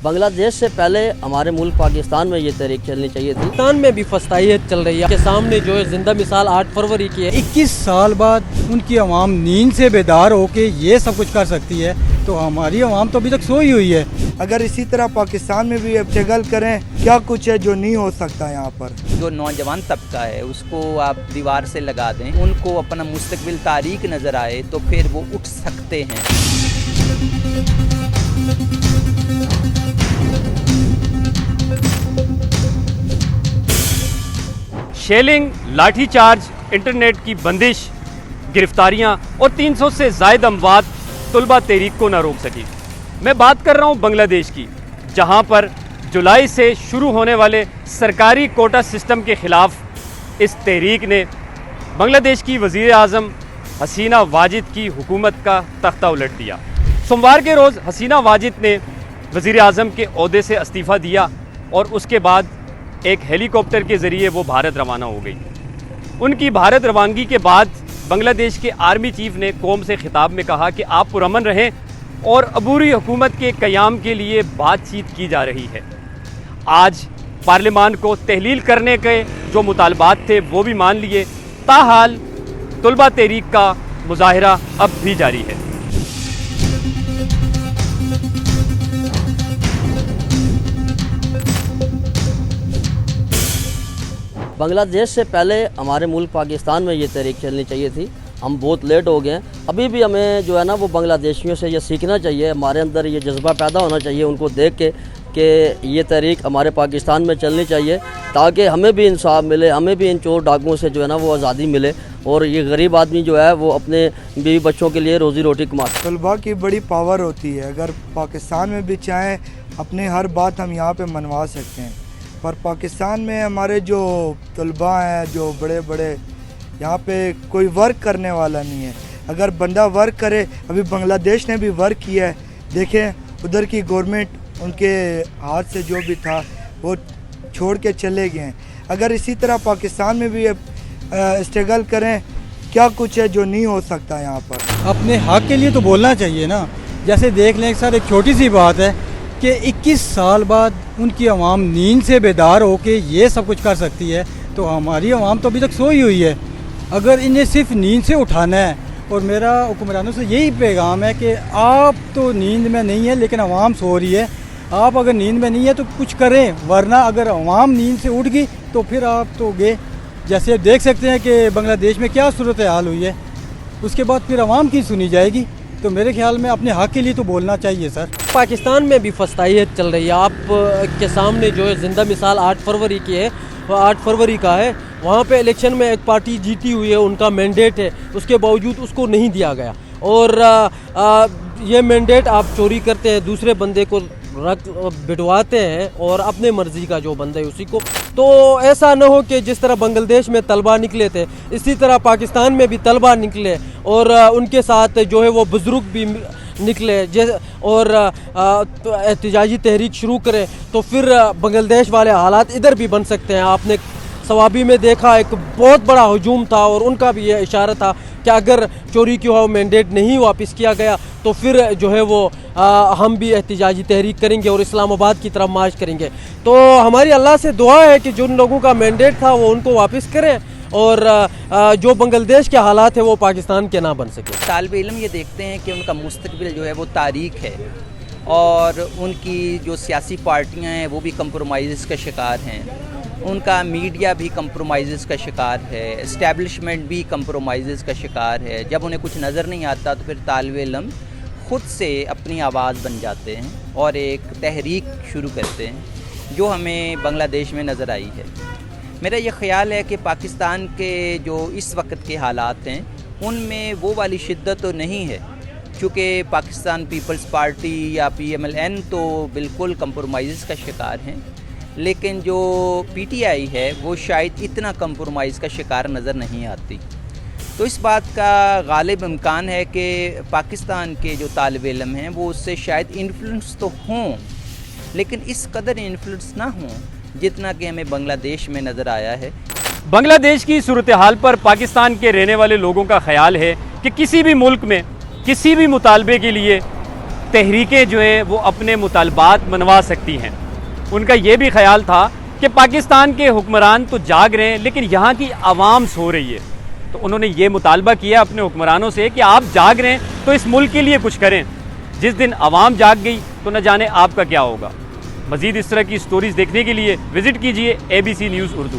بنگلہ دیش سے پہلے ہمارے ملک پاکستان میں یہ تحریک چلنی چاہیے تھی۔ پاکستان میں بھی فسطائیت چل رہی ہے کے سامنے جو ہے زندہ مثال 8 فروری کی ہے۔ 21 سال بعد ان کی عوام نیند سے بیدار ہو کے یہ سب کچھ کر سکتی ہے، تو ہماری عوام تو ابھی تک سوئی ہوئی ہے۔ اگر اسی طرح پاکستان میں بھی اسٹرگل کریں، کیا کچھ ہے جو نہیں ہو سکتا یہاں پر۔ جو نوجوان طبقہ ہے اس کو آپ دیوار سے لگا دیں، ان کو اپنا مستقبل تاریک نظر آئے تو پھر وہ اٹھ سکتے ہیں۔ شیلنگ، لاٹھی چارج، انٹرنیٹ کی بندش، گرفتاریاں اور 300 سے زائد اموات طلبہ تحریک کو نہ روک سکی۔ میں بات کر رہا ہوں بنگلہ دیش کی، جہاں پر جولائی سے شروع ہونے والے سرکاری کوٹا سسٹم کے خلاف اس تحریک نے بنگلہ دیش کی وزیر اعظم حسینہ واجد کی حکومت کا تختہ الٹ دیا۔ سوموار کے روز حسینہ واجد نے وزیر اعظم کے عہدے سے استعفیٰ دیا اور اس کے بعد ایک ہیلی کاپٹر کے ذریعے وہ بھارت روانہ ہو گئی۔ ان کی بھارت روانگی کے بعد بنگلہ دیش کے آرمی چیف نے قوم سے خطاب میں کہا کہ آپ پرامن رہیں اور عبوری حکومت کے قیام کے لیے بات چیت کی جا رہی ہے۔ آج پارلیمان کو تحلیل کرنے کے جو مطالبات تھے وہ بھی مان لیے، تاحال طلبہ تحریک کا مظاہرہ اب بھی جاری ہے۔ بنگلہ دیش سے پہلے ہمارے ملک پاکستان میں یہ تحریک چلنی چاہیے تھی۔ ہم بہت لیٹ ہو گئے ہیں۔ ابھی بھی ہمیں جو ہے نا وہ بنگلہ دیشیوں سے یہ سیکھنا چاہیے، ہمارے اندر یہ جذبہ پیدا ہونا چاہیے ان کو دیکھ کے کہ یہ تحریک ہمارے پاکستان میں چلنی چاہیے، تاکہ ہمیں بھی انصاف ملے، ہمیں بھی ان چور ڈاکوؤں سے جو ہے نا وہ آزادی ملے، اور یہ غریب آدمی جو ہے وہ اپنے بیوی بچوں کے لیے روزی روٹی کماتا۔ طلباء کی بڑی پاور ہوتی ہے، اگر پاکستان میں بھی چاہیں اپنے ہر بات ہم یہاں پہ منوا سکتے ہیں، پر پاکستان میں ہمارے جو طلباء ہیں جو بڑے بڑے یہاں پہ کوئی ورک کرنے والا نہیں ہے۔ اگر بندہ ورک کرے، ابھی بنگلہ دیش نے بھی ورک کیا ہے، دیکھیں ادھر کی گورنمنٹ ان کے ہاتھ سے جو بھی تھا وہ چھوڑ کے چلے گئے ہیں۔ اگر اسی طرح پاکستان میں بھی اسٹرگل کریں، کیا کچھ ہے جو نہیں ہو سکتا یہاں پر۔ اپنے حق کے لیے تو بولنا چاہیے نا۔ جیسے دیکھ لیں سر، ایک چھوٹی سی بات ہے کہ 21 سال بعد ان کی عوام نیند سے بیدار ہو کے یہ سب کچھ کر سکتی ہے، تو ہماری عوام تو ابھی تک سوئی ہوئی ہے۔ اگر انہیں صرف نیند سے اٹھانا ہے، اور میرا حکمرانوں سے یہی پیغام ہے کہ آپ تو نیند میں نہیں ہے لیکن عوام سو رہی ہے، آپ اگر نیند میں نہیں ہے تو کچھ کریں، ورنہ اگر عوام نیند سے اٹھ گئی تو پھر آپ تو گئے۔ جیسے دیکھ سکتے ہیں کہ بنگلہ دیش میں کیا صورتحال ہوئی ہے، اس کے بعد پھر عوام کی سنی جائے گی۔ تو میرے خیال میں اپنے حق کے لیے تو بولنا چاہیے سر۔ پاکستان میں بھی فسطائیت چل رہی ہے۔ آپ کے سامنے جو ہے زندہ مثال 8 فروری کی ہے، 8 فروری کا ہے۔ وہاں پہ الیکشن میں ایک پارٹی جیتی ہوئی ہے، ان کا مینڈیٹ ہے، اس کے باوجود اس کو نہیں دیا گیا، اور یہ مینڈیٹ آپ چوری کرتے ہیں، دوسرے بندے کو رکھ بٹواتے ہیں اور اپنے مرضی کا جو بندہ ہے اسی کو۔ تو ایسا نہ ہو کہ جس طرح بنگلہ دیش میں طلبہ نکلے تھے، اسی طرح پاکستان میں بھی طلبہ نکلے اور ان کے ساتھ جو ہے وہ بزرگ بھی نکلے اور احتجاجی تحریک شروع کریں، تو پھر بنگلہ دیش والے حالات ادھر بھی بن سکتے ہیں۔ آپ نے ثوابی میں دیکھا ایک بہت بڑا ہجوم تھا، اور ان کا بھی یہ اشارہ تھا کہ اگر چوری کیا ہوا مینڈیٹ نہیں واپس کیا گیا تو پھر جو ہے وہ ہم بھی احتجاجی تحریک کریں گے اور اسلام آباد کی طرف مارچ کریں گے۔ تو ہماری اللہ سے دعا ہے کہ جن لوگوں کا مینڈیٹ تھا وہ ان کو واپس کریں، اور جو بنگلہ دیش کے حالات ہیں وہ پاکستان کے نہ بن سکے۔ طالب علم یہ دیکھتے ہیں کہ ان کا مستقبل جو ہے وہ تاریک ہے، اور ان کی جو سیاسی پارٹیاں ہیں وہ بھی کمپرومائزز کا شکار ہیں، ان کا میڈیا بھی کمپرومائزز کا شکار ہے، اسٹیبلشمنٹ بھی کمپرومائزز کا شکار ہے۔ جب انہیں کچھ نظر نہیں آتا تو پھر طالب علم خود سے اپنی آواز بن جاتے ہیں اور ایک تحریک شروع کرتے ہیں، جو ہمیں بنگلہ دیش میں نظر آئی ہے۔ میرا یہ خیال ہے کہ پاکستان کے جو اس وقت کے حالات ہیں ان میں وہ والی شدت تو نہیں ہے، چونکہ پاکستان پیپلز پارٹی یا PMLN تو بالکل کمپرومائزز کا شکار ہیں، لیکن جو PTI ہے وہ شاید اتنا کمپرومائز کا شکار نظر نہیں آتی۔ تو اس بات کا غالب امکان ہے کہ پاکستان کے جو طالب علم ہیں وہ اس سے شاید انفلوئنس تو ہوں، لیکن اس قدر انفلوئنس نہ ہوں جتنا کہ ہمیں بنگلہ دیش میں نظر آیا ہے۔ بنگلہ دیش کی صورتحال پر پاکستان کے رہنے والے لوگوں کا خیال ہے کہ کسی بھی ملک میں کسی بھی مطالبے کے لیے تحریکیں جو ہیں وہ اپنے مطالبات منوا سکتی ہیں۔ ان کا یہ بھی خیال تھا کہ پاکستان کے حکمران تو جاگ رہے ہیں لیکن یہاں کی عوام سو رہی ہے، تو انہوں نے یہ مطالبہ کیا اپنے حکمرانوں سے کہ آپ جاگ رہے ہیں تو اس ملک کے لیے کچھ کریں۔ جس دن عوام جاگ گئی تو نہ جانے آپ کا کیا ہوگا۔ مزید اس طرح کی سٹوریز دیکھنے کے لیے وزٹ کیجئے ABC نیوز اردو۔